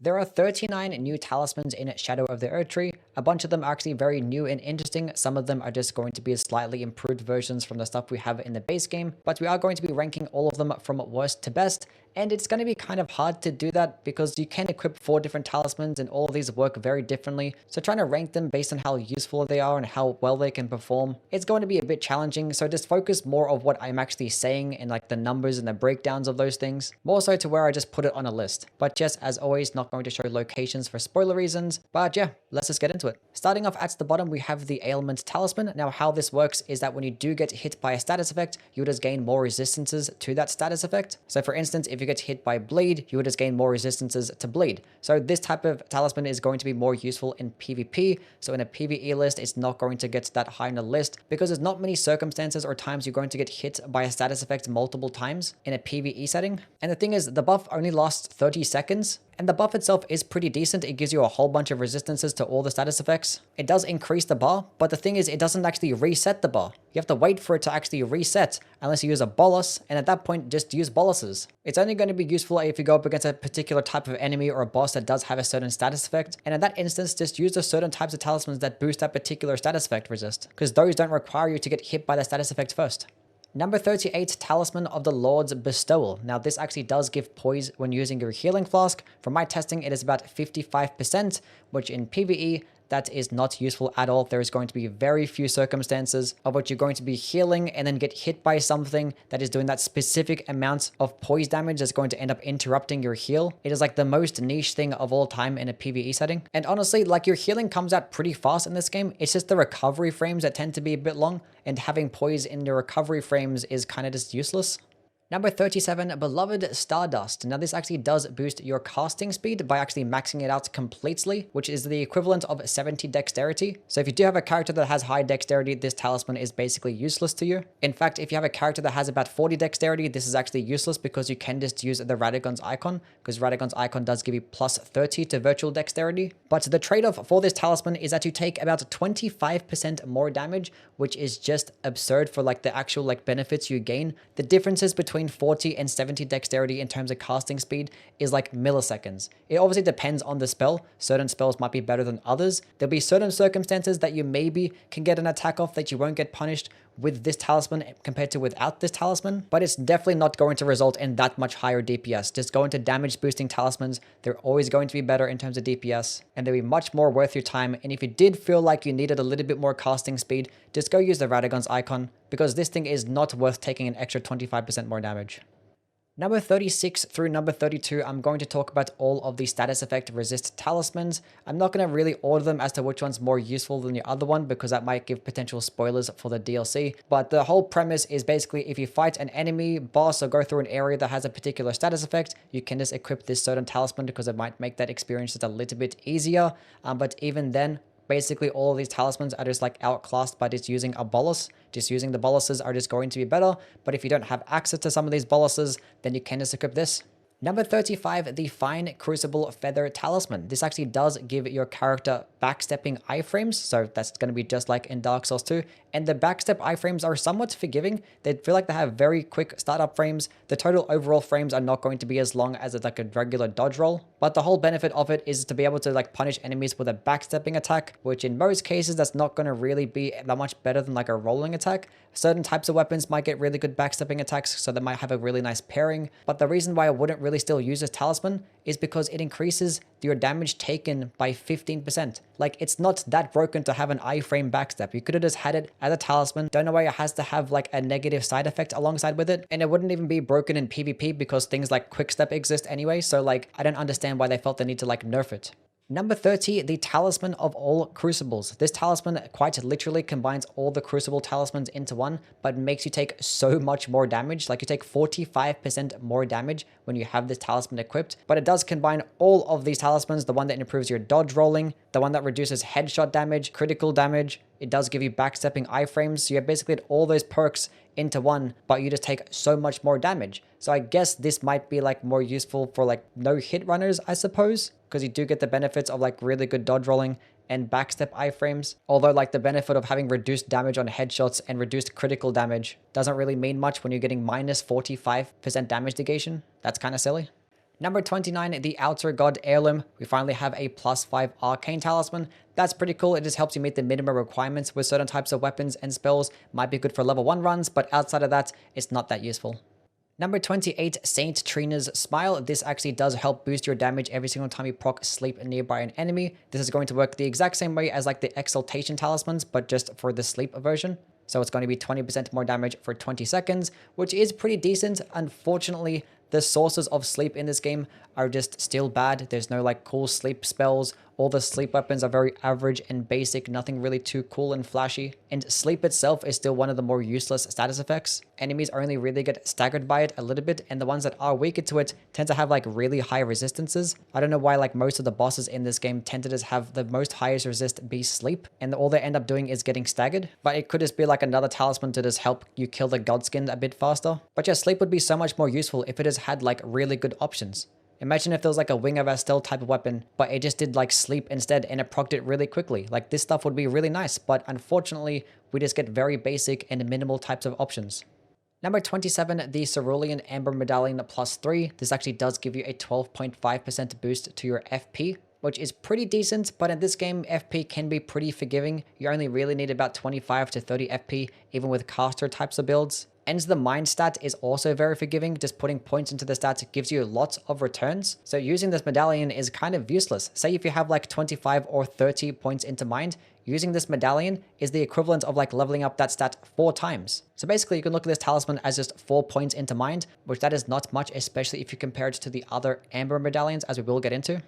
There are 39 new talismans in Shadow of the Erdtree. A bunch of them are actually very new and interesting. Some of them are just going to be slightly improved versions from the stuff we have in the base game, but we are going to be ranking all of them from worst to best. And it's going to be kind of hard to do that because you can equip 4 different talismans and all of these work very differently. So trying to rank them based on how useful they are and how well they can perform, it's going to be a bit challenging. So just focus more of what I'm actually saying and like the numbers and the breakdowns of those things, more so to where I just put it on a list. But just as always, not going to show locations for spoiler reasons. But yeah, let's just get into it. Starting off at the bottom, we have the AILMENT Talisman. Now how this works is that when you do get hit by a status effect, you just gain more resistances to that status effect. So for instance, if you get hit by bleed, you would just gain more resistances to bleed. So this type of talisman is going to be more useful in PvP. So in a PvE list, it's not going to get that high on the list because there's not many circumstances or times you're going to get hit by a status effect multiple times in a PvE setting. And the thing is, the buff only lasts 30 seconds. And the buff itself is pretty decent. It gives you a whole bunch of resistances to all the status effects. It does increase the bar, but the thing is it doesn't actually reset the bar. You have to wait for it to actually reset unless you use a bolus, and at that point just use boluses. It's only going to be useful if you go up against a particular type of enemy or a boss that does have a certain status effect, and in that instance just use the certain types of talismans that boost that particular status effect resist, because those don't require you to get hit by the status effect first. Number 38, Talisman of the Lord's Bestowal. Now this actually does give poise when using your healing flask. From my testing, it is about 55%, which in PvE, that is not useful at all. There is going to be very few circumstances of which you're going to be healing and then get hit by something that is doing that specific amount of poise damage that's going to end up interrupting your heal. It is like the most niche thing of all time in a PvE setting. And honestly, like your healing comes out pretty fast in this game. It's just the recovery frames that tend to be a bit long, and having poise in the recovery frames is kind of just useless. Number 37, Beloved Stardust. Now this actually does boost your casting speed by actually maxing it out completely, which is the equivalent of 70 dexterity. So if you do have a character that has high dexterity, this talisman is basically useless to you. In fact, if you have a character that has about 40 dexterity, this is actually useless because you can just use the Radagon's icon, because Radagon's icon does give you plus 30 to virtual dexterity. But the trade-off for this talisman is that you take about 25% more damage, which is just absurd for like the actual like benefits you gain. The differences between 40 and 70 dexterity in terms of casting speed is like milliseconds. It obviously depends on the spell. Certain spells might be better than others. There'll be certain circumstances that you maybe can get an attack off that you won't get punished with this talisman compared to without this talisman, but it's definitely not going to result in that much higher DPS. Just go into damage boosting talismans. They're always going to be better in terms of DPS, and they'll be much more worth your time. And if you did feel like you needed a little bit more casting speed, just go use the Radagon's icon, because this thing is not worth taking an extra 25% more damage. Number 36 through number 32, I'm going to talk about all of the status effect resist talismans. I'm not going to really order them as to which one's more useful than the other one, because that might give potential spoilers for the DLC. But the whole premise is basically if you fight an enemy, boss, or go through an area that has a particular status effect, you can just equip this certain talisman because it might make that experience just a little bit easier. But even then, basically all of these talismans are just like outclassed by just using a bolus. Just using the boluses are just going to be better, but if you don't have access to some of these boluses, then you can just equip this. Number 35, the Fine Crucible Feather Talisman. This actually does give your character backstepping iframes, so that's going to be just like in Dark Souls 2. And the backstep iframes are somewhat forgiving. They feel like they have very quick startup frames. The total overall frames are not going to be as long as like a regular dodge roll, but the whole benefit of it is to be able to like punish enemies with a backstepping attack, which in most cases that's not going to really be that much better than like a rolling attack. Certain types of weapons might get really good backstepping attacks, so they might have a really nice pairing. But the reason why I wouldn't really still use this talisman is because it increases your damage taken by 15%. Like, it's not that broken to have an iframe backstep. You could have just had it as a talisman. Don't know why it has to have like a negative side effect alongside with it. And it wouldn't even be broken in PvP because things like quickstep exist anyway. So like, I don't understand why they felt the need to like nerf it. Number 30, the Talisman of all Crucibles. This talisman quite literally combines all the Crucible talismans into one, but makes you take so much more damage. Like, you take 45% more damage when you have this talisman equipped, but it does combine all of these talismans, the one that improves your dodge rolling, the one that reduces headshot damage, critical damage. It does give you backstepping iframes, so you have basically all those perks into one, but you just take so much more damage. So I guess this might be like more useful for like no hit runners, I suppose, because you do get the benefits of like really good dodge rolling and backstep iframes. Although like the benefit of having reduced damage on headshots and reduced critical damage doesn't really mean much when you're getting minus 45% damage negation. That's kind of silly. Number 29, the Outer God Heirloom. We finally have a +5 Arcane Talisman. That's pretty cool. It just helps you meet the minimum requirements with certain types of weapons and spells. Might be good for level 1 runs, but outside of that, it's not that useful. Number 28, ST.TRINA'S Smile. This actually does help boost your damage every single time you proc sleep nearby an enemy. This is going to work the exact same way as like the Exultation Talismans, but just for the sleep version. So it's going to be 20% more damage for 20 seconds, which is pretty decent. Unfortunately, the sources of sleep in this game are just still bad. There's no like cool sleep spells. All the sleep weapons are very average and basic, nothing really too cool and flashy. And sleep itself is still one of the more useless status effects. Enemies only really get staggered by it a little bit, and the ones that are weaker to it tend to have like really high resistances. I don't know why like most of the bosses in this game tend to just have the most highest resist be sleep, and all they end up doing is getting staggered. But it could just be like another talisman to just help you kill the godskin a bit faster. But yeah, sleep would be so much more useful if it just had like really good options. Imagine if there was like a Wing of Astel type of weapon, but it just did like sleep instead and it procced it really quickly. Like this stuff would be really nice, but unfortunately, we just get very basic and minimal types of options. Number 27, the Cerulean Amber Medallion +3. This actually does give you a 12.5% boost to your FP, which is pretty decent, but in this game, FP can be pretty forgiving. You only really need about 25 to 30 FP, even with caster types of builds. And the mind stat is also very forgiving. Just putting points into the stat gives you lots of returns. So using this medallion is kind of useless. Say if you have like 25 or 30 points into mind, using this medallion is the equivalent of like leveling up that stat 4 times. So basically you can look at this talisman as just 4 points into mind, which that is not much, especially if you compare it to the other amber medallions, as we will get into.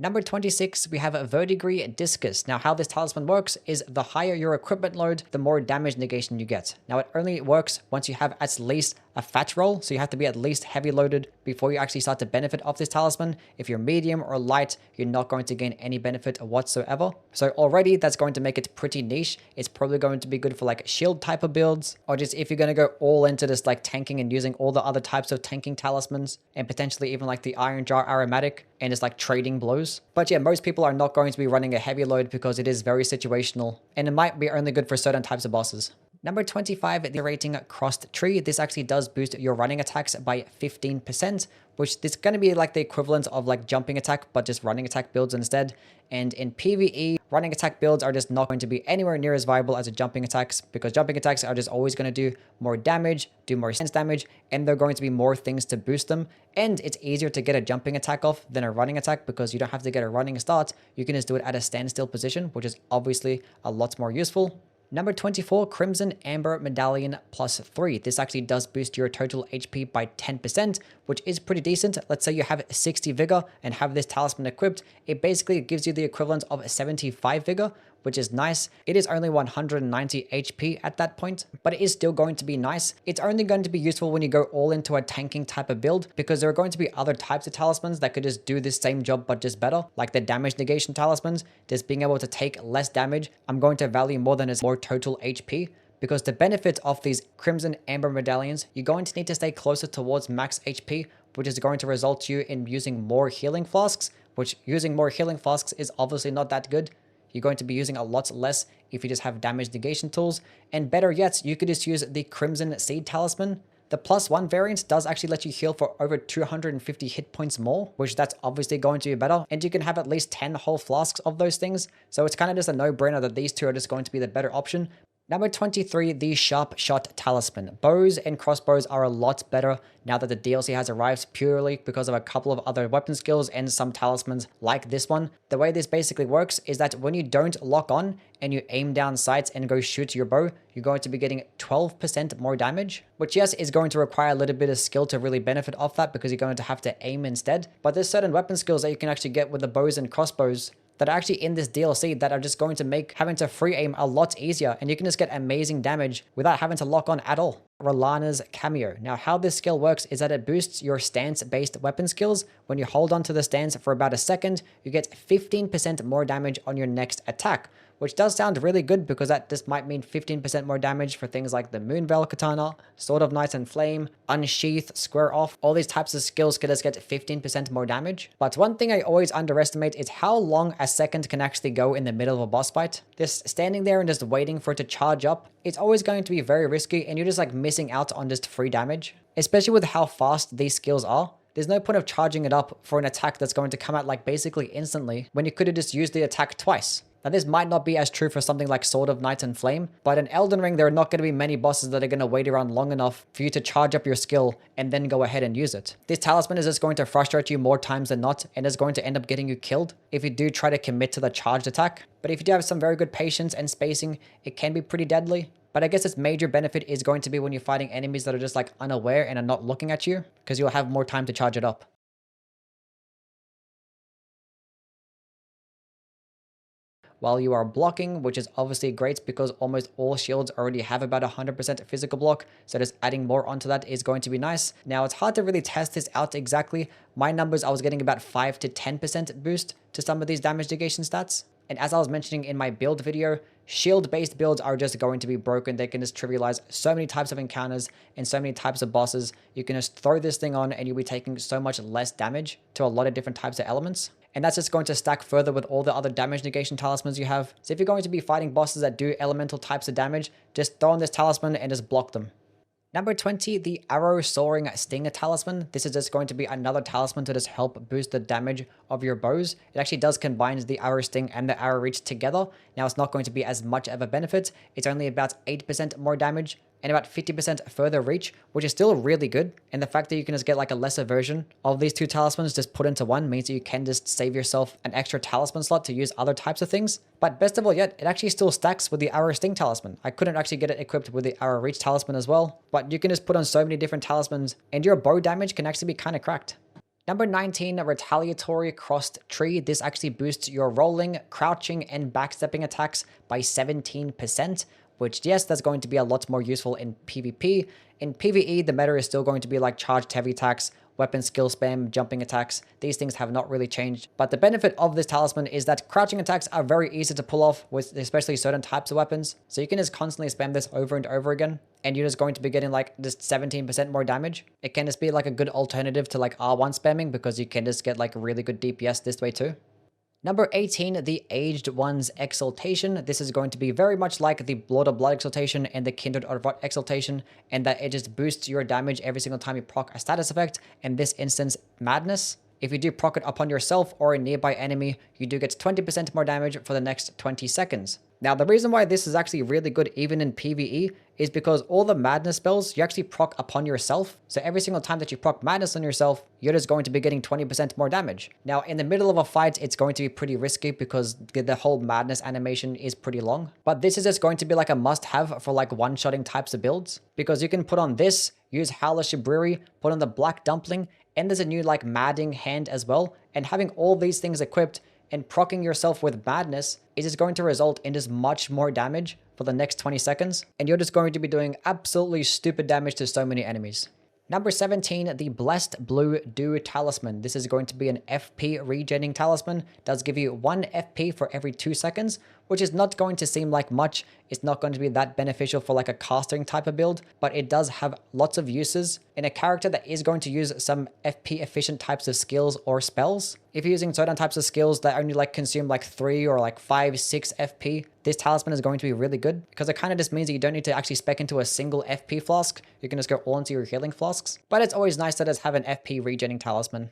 Number 26, we have VERDIGRIS DISCUS. Now, how this talisman works is the higher your equipment load, the more damage negation you get. Now, it only works once you have at least a fat roll, so you have to be at least heavy loaded before you actually start to benefit off this talisman. If you're medium or light, you're not going to gain any benefit whatsoever. So already that's going to make it pretty niche. It's probably going to be good for like shield type of builds, or just if you're going to go all into this like tanking and using all the other types of tanking talismans, and potentially even like the Iron Jar Aromatic and just like trading blows. But yeah, most people are not going to be running a heavy load because it is very situational, and it might be only good for certain types of bosses. Number 25, the rating Erdtree. This actually does boost your running attacks by 15%, which is going to be like the equivalent of like jumping attack, but just running attack builds instead. And in PvE, running attack builds are just not going to be anywhere near as viable as jumping attacks, because jumping attacks are just always going to do more damage, do more sense damage, and there are going to be more things to boost them. And it's easier to get a jumping attack off than a running attack because you don't have to get a running start. You can just do it at a standstill position, which is obviously a lot more useful. Number 24, Crimson Amber Medallion +3. This actually does boost your total HP by 10%, which is pretty decent. Let's say you have 60 Vigor and have this talisman equipped. It basically gives you the equivalent of 75 Vigor, which is nice. It is only 190 HP at that point, but it is still going to be nice. It's only going to be useful when you go all into a tanking type of build, because there are going to be other types of talismans that could just do this same job but just better, like the damage negation talismans. Just being able to take less damage, I'm going to value more than its more total HP, because the benefit of these Crimson Amber Medallions, you're going to need to stay closer towards max HP, which is going to result to you in using more healing flasks, which using more healing flasks is obviously not that good. You're going to be using a lot less if you just have damage negation tools. And better yet, you could just use the Crimson Seed Talisman. The +1 variant does actually let you heal for over 250 hit points more, which that's obviously going to be better. And you can have at least 10 whole flasks of those things. So it's kind of just a no-brainer that these two are just going to be the better option. Number 23, the SHARPSHOT Talisman. Bows and crossbows are a lot better now that the DLC has arrived, purely because of a couple of other weapon skills and some talismans like this one. The way this basically works is that when you don't lock on and you aim down sights and go shoot your bow, you're going to be getting 12% more damage, which yes, is going to require a little bit of skill to really benefit off that, because you're going to have to aim instead. But there's certain weapon skills that you can actually get with the bows and crossbows that are actually in this DLC that are just going to make having to free aim a lot easier, and you can just get amazing damage without having to lock on at all. RELLANA'S CAMEO. Now, how this skill works is that it boosts your stance-based weapon skills. When you hold onto the stance for about a second, you get 15% more damage on your next attack, which does sound really good, because that just might mean 15% more damage for things like the Moonveil Katana, Sword of Night and Flame, Unsheath, Square Off. All these types of skills could just get 15% more damage. But one thing I always underestimate is how long a second can actually go in the middle of a boss fight. Just standing there and just waiting for it to charge up, it's always going to be very risky, and you're just like missing out on just free damage. Especially with how fast these skills are. There's no point of charging it up for an attack that's going to come out like basically instantly when you could have just used the attack twice. Now this might not be as true for something like Sword of Night and Flame, but in Elden Ring there are not going to be many bosses that are going to wait around long enough for you to charge up your skill and then go ahead and use it. This talisman is just going to frustrate you more times than not and is going to end up getting you killed if you do try to commit to the charged attack. But if you do have some very good patience and spacing, it can be pretty deadly. But I guess its major benefit is going to be when you're fighting enemies that are just like unaware and are not looking at you, because you'll have more time to charge it up. While you are blocking, which is obviously great because almost all shields already have about 100% physical block, so just adding more onto that is going to be nice. Now it's hard to really test this out exactly. My numbers, I was getting about 5 to 10% boost to some of these damage negation stats. And as I was mentioning in my build video, shield-based builds are just going to be broken. They can just trivialize so many types of encounters and so many types of bosses. You can just throw this thing on and you'll be taking so much less damage to a lot of different types of elements. And that's just going to stack further with all the other damage negation talismans you have. So if you're going to be fighting bosses that do elemental types of damage, just throw on this talisman and just block them. Number 20, the Arrow Soaring Stinger Talisman. This is just going to be another talisman to just help boost the damage of your bows. It actually does combine the Arrow Sting and the Arrow Reach together. Now it's not going to be as much of a benefit. It's only about 8% more damage and about 50% further reach, which is still really good. And the fact that you can just get like a lesser version of these two talismans just put into one means that you can just save yourself an extra talisman slot to use other types of things. But best of all yet, it actually still stacks with the Arrow Sting Talisman. I couldn't actually get it equipped with the Arrow Reach Talisman as well, but you can just put on so many different talismans and your bow damage can actually be kind of cracked. Number 19, Retaliatory Crossed Tree. This actually boosts your rolling, crouching, and backstepping attacks by 17%. Which, yes, that's going to be a lot more useful in PvP. In PvE, the meta is still going to be like charged heavy attacks, weapon skill spam, jumping attacks. These things have not really changed. But the benefit of this talisman is that crouching attacks are very easy to pull off with especially certain types of weapons. So you can just constantly spam this over and over again. And you're just going to be getting like just 17% more damage. It can just be like a good alternative to like R1 spamming because you can just get like really good DPS this way too. Number 18, the Aged One's Exultation. This is going to be very much like the Blood of Blood Exultation and the Kindred of Rot Exultation, and that it just boosts your damage every single time you proc a status effect, in this instance, Madness. If you do proc it upon yourself or a nearby enemy, you do get 20% more damage for the next 20 seconds. Now, the reason why this is actually really good even in PvE is because all the Madness spells, you actually proc upon yourself. So every single time that you proc Madness on yourself, you're just going to be getting 20% more damage. Now, in the middle of a fight, it's going to be pretty risky because the whole Madness animation is pretty long. But this is just going to be like a must-have for like one-shotting types of builds. Because you can put on this, use Howler Shibriri, put on the Black Dumpling, and there's a new like Madding hand as well. And having all these things equipped and proccing yourself with Madness is just going to result in just much more damage for the next 20 seconds. And you're just going to be doing absolutely stupid damage to so many enemies. Number 17, the Blessed Blue Dew Talisman. This is going to be an FP regenning talisman. Does give you 1 FP for every 2 seconds, which is not going to seem like much. It's not going to be that beneficial for like a casting type of build, but it does have lots of uses in a character that is going to use some FP efficient types of skills or spells. If you're using certain types of skills that only like consume like 3 or like 5, 6 FP, this talisman is going to be really good because it kind of just means that you don't need to actually spec into a single FP flask. You can just go all into your healing flasks, but it's always nice to just have an FP regenning talisman.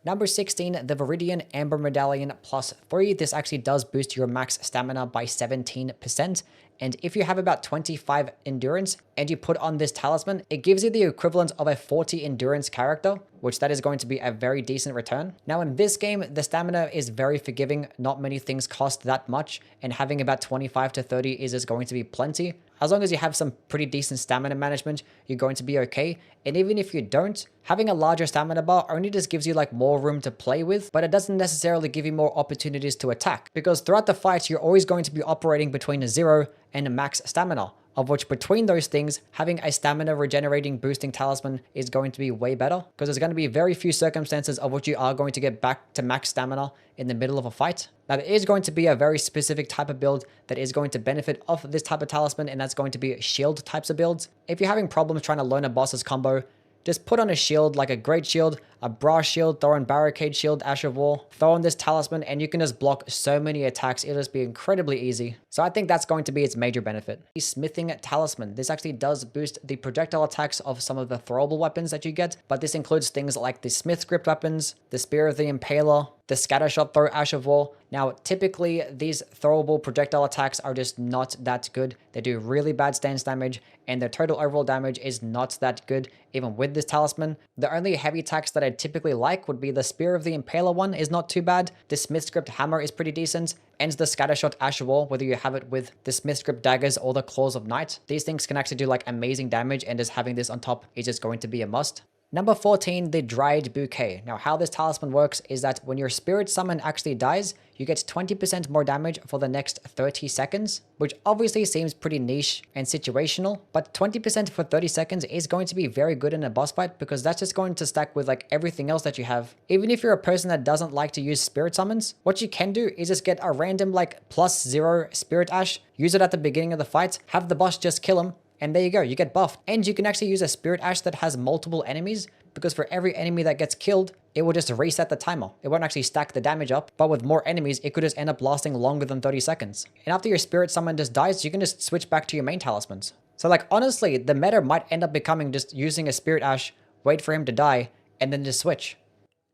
Number 16, the Viridian Amber Medallion plus 3. This actually does boost your max stamina by 17%. And if you have about 25 endurance and you put on this talisman, it gives you the equivalent of a 40 endurance character, which that is going to be a very decent return. Now in this game, the stamina is very forgiving. Not many things cost that much, and having about 25 to 30 is just going to be plenty. As long as you have some pretty decent stamina management, you're going to be okay. And even if you don't, having a larger stamina bar only just gives you like more room to play with, but it doesn't necessarily give you more opportunities to attack, because throughout the fight, you're always going to be operating between a 0 and a max stamina, of which between those things, having a stamina regenerating boosting talisman is going to be way better, because there's going to be very few circumstances of which you are going to get back to max stamina in the middle of a fight. Now there is going to be a very specific type of build that is going to benefit off of this type of talisman, and that's going to be shield types of builds. If you're having problems trying to learn a boss's combo, Just put on a shield like a great shield, a brass shield, throw on barricade shield, Ash of War, throw on this talisman, and you can just block so many attacks. It'll just be incredibly easy. So I think that's going to be its major benefit. The smithing talisman. This actually does boost the projectile attacks of some of the throwable weapons that you get, but this includes things like the smith script weapons, the spear of the impaler, the scattershot throw Ash of War. Now, typically these throwable projectile attacks are just not that good. They do really bad stance damage, and their total overall damage is not that good, even with this talisman. The only heavy attacks that I typically like would be the spear of the impaler one is not too bad. The smith script hammer is pretty decent, and the scattershot Ash of War, whether you have it with the smith script daggers or the claws of night. These things can actually do like amazing damage, and just having this on top is just going to be a must. Number 14, the Dried Bouquet. Now, how this talisman works is that when your spirit summon actually dies, you get 20% more damage for the next 30 seconds, which obviously seems pretty niche and situational, but 20% for 30 seconds is going to be very good in a boss fight because that's just going to stack with like everything else that you have. Even if you're a person that doesn't like to use spirit summons, what you can do is just get a random like +0 spirit ash, use it at the beginning of the fight, have the boss just kill him, and there you go, you get buffed. And you can actually use a Spirit Ash that has multiple enemies, because for every enemy that gets killed, it will just reset the timer. It won't actually stack the damage up, but with more enemies, it could just end up lasting longer than 30 seconds. And after your Spirit Summon just dies, you can just switch back to your main talismans. So like honestly, the meta might end up becoming just using a Spirit Ash, wait for him to die, and then just switch.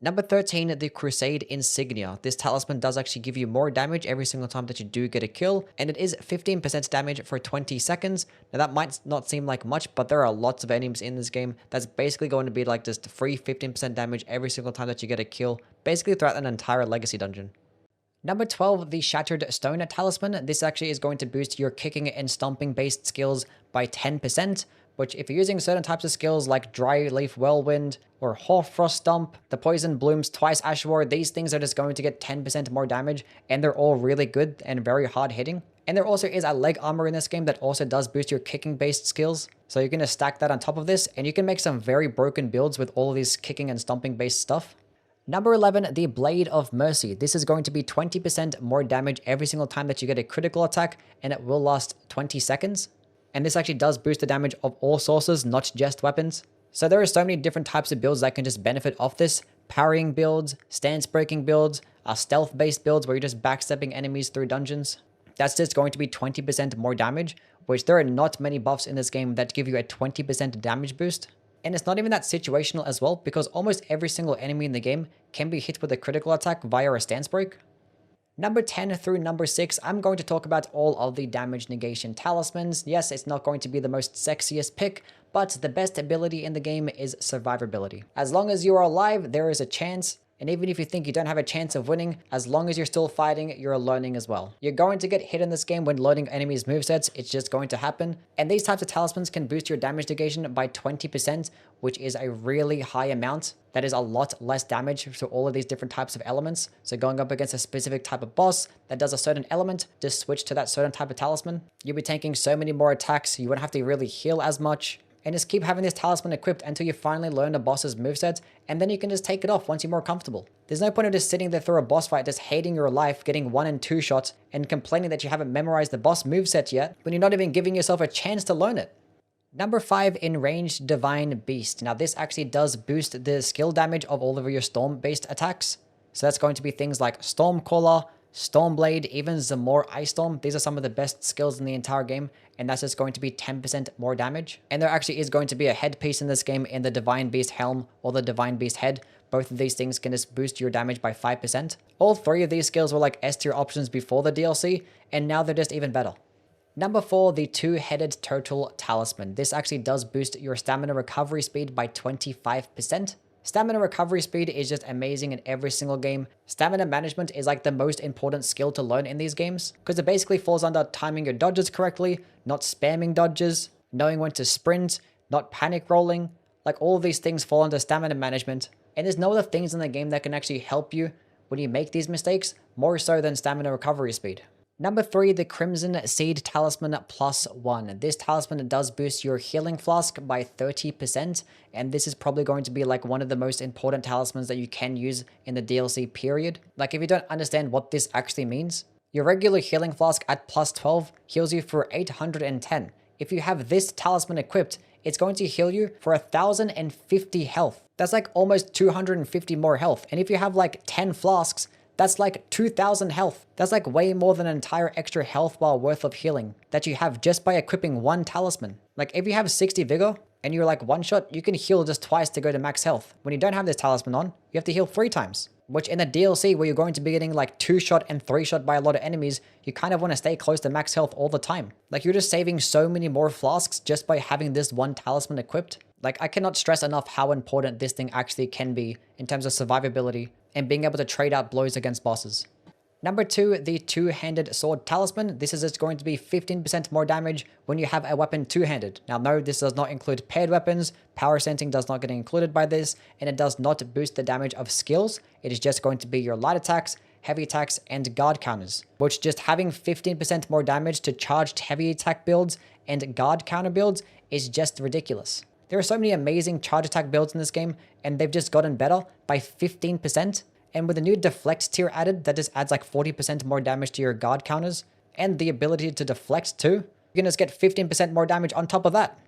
Number 13, the Crusade Insignia. This talisman does actually give you more damage every single time that you do get a kill, and it is 15% damage for 20 seconds. Now that might not seem like much, but there are lots of enemies in this game that's basically going to be like just free 15% damage every single time that you get a kill, basically throughout an entire legacy dungeon. Number 12, the Shattered Stone Talisman. This actually is going to boost your kicking and stomping based skills by 10%. Which if you're using certain types of skills like Dry Leaf Whirlwind or Hoarfrost Stomp, the Poison Blooms Twice Ash War, these things are just going to get 10% more damage, and they're all really good and very hard hitting. And there also is a leg armor in this game that also does boost your kicking based skills. So you're going to stack that on top of this, and you can make some very broken builds with all of these kicking and stomping based stuff. Number 11, the Blade of Mercy. This is going to be 20% more damage every single time that you get a critical attack, and it will last 20 seconds. And this actually does boost the damage of all sources, not just weapons. So there are so many different types of builds that can just benefit off this. Parrying builds, stance breaking builds, stealth based builds where you're just backstepping enemies through dungeons. That's just going to be 20% more damage, which there are not many buffs in this game that give you a 20% damage boost. And it's not even that situational as well, because almost every single enemy in the game can be hit with a critical attack via a stance break. Number 10 through number 6, I'm going to talk about all of the damage negation talismans. Yes, it's not going to be the most sexiest pick, but the best ability in the game is survivability. As long as you are alive, there is a chance. And even if you think you don't have a chance of winning, as long as you're still fighting, you're learning as well. You're going to get hit in this game when loading enemies' movesets. It's just going to happen. And these types of talismans can boost your damage negation by 20%, which is a really high amount. That is a lot less damage to all of these different types of elements. So going up against a specific type of boss that does a certain element, just switch to that certain type of talisman. You'll be taking so many more attacks. You won't have to really heal as much. And just keep having this talisman equipped until you finally learn the boss's moveset, and then you can just take it off once you're more comfortable. There's no point of just sitting there through a boss fight, just hating your life, getting 1 and 2 shots, and complaining that you haven't memorized the boss moveset yet, when you're not even giving yourself a chance to learn it. Number 5, Enraged Divine Beast. Now this actually does boost the skill damage of all of your storm-based attacks. So that's going to be things like Stormcaller, Stormblade, even Zamor Ice Storm. These are some of the best skills in the entire game, and that's just going to be 10% more damage. And there actually is going to be a headpiece in this game in the Divine Beast Helm or the Divine Beast Head. Both of these things can just boost your damage by 5%. All 3 of these skills were like S tier options before the DLC, and now they're just even better. Number 4, the Two-Headed Turtle Talisman. This actually does boost your stamina recovery speed by 25%. Stamina recovery speed is just amazing in every single game. Stamina management is like the most important skill to learn in these games, because it basically falls under timing your dodges correctly, not spamming dodges, knowing when to sprint, not panic rolling. Like all of these things fall under stamina management, and there's no other things in the game that can actually help you when you make these mistakes, more so than stamina recovery speed. Number 3, the Crimson Seed Talisman +1. This talisman does boost your healing flask by 30%, and this is probably going to be like one of the most important talismans that you can use in the DLC period. Like if you don't understand what this actually means, your regular healing flask at +12 heals you for 810. If you have this talisman equipped, it's going to heal you for 1,050 health. That's like almost 250 more health. And if you have like 10 flasks, that's like 2,000 health. That's like way more than an entire extra health bar worth of healing that you have just by equipping one talisman. Like if you have 60 vigor and you're like one shot, you can heal just twice to go to max health. When you don't have this talisman on, you have to heal 3 times. Which in the DLC where you're going to be getting like 2 shot and 3 shot by a lot of enemies, you kind of want to stay close to max health all the time. Like you're just saving so many more flasks just by having this one talisman equipped. Like I cannot stress enough how important this thing actually can be in terms of survivability and being able to trade out blows against bosses. Number 2, the two-handed sword talisman. This is just going to be 15% more damage when you have a weapon two-handed. Now no, this does not include paired weapons, power sensing does not get included by this, and it does not boost the damage of skills. It is just going to be your light attacks, heavy attacks, and guard counters, which just having 15% more damage to charged heavy attack builds and guard counter builds is just ridiculous. There are so many amazing charge attack builds in this game, and they've just gotten better by 15%. And with the new deflect tier added, that just adds like 40% more damage to your guard counters, and the ability to deflect too, you can just get 15% more damage on top of that.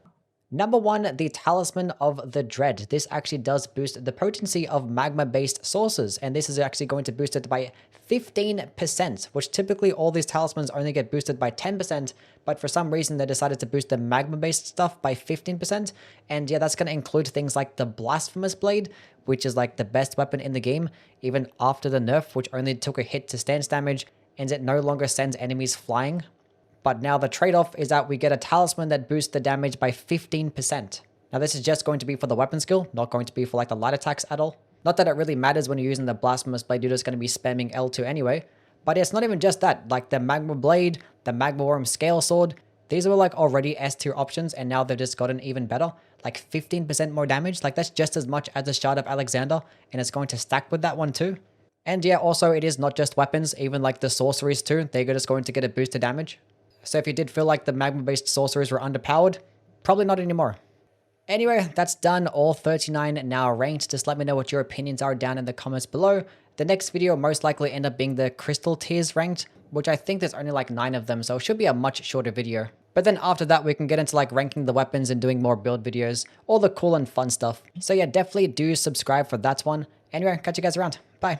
Number 1, the Talisman of the Dread. This actually does boost the potency of magma-based sources, and this is actually going to boost it by 15%, which typically all these talismans only get boosted by 10%, but for some reason they decided to boost the magma-based stuff by 15%, and yeah, that's going to include things like the Blasphemous Blade, which is like the best weapon in the game, even after the nerf, which only took a hit to stance damage, and it no longer sends enemies flying. But now the trade-off is that we get a talisman that boosts the damage by 15%. Now this is just going to be for the weapon skill, not going to be for like the light attacks at all. Not that it really matters when you're using the Blasphemous Blade, you're just going to be spamming L2 anyway. But it's not even just that, like the Magma Blade, the Magma Worm Scale Sword, these were like already S tier options and now they've just gotten even better. Like 15% more damage, like that's just as much as the Shard of Alexander, and it's going to stack with that one too. And yeah, also it is not just weapons, even like the sorceries too, they're just going to get a boost to damage. So if you did feel like the magma-based sorceries were underpowered, probably not anymore. Anyway, that's done, all 39 now ranked. Just let me know what your opinions are down in the comments below. The next video will most likely end up being the crystal tiers ranked, which I think there's only like 9 of them, so it should be a much shorter video. But then after that, we can get into like ranking the weapons and doing more build videos, all the cool and fun stuff. So yeah, definitely do subscribe for that one. Anyway, catch you guys around. Bye.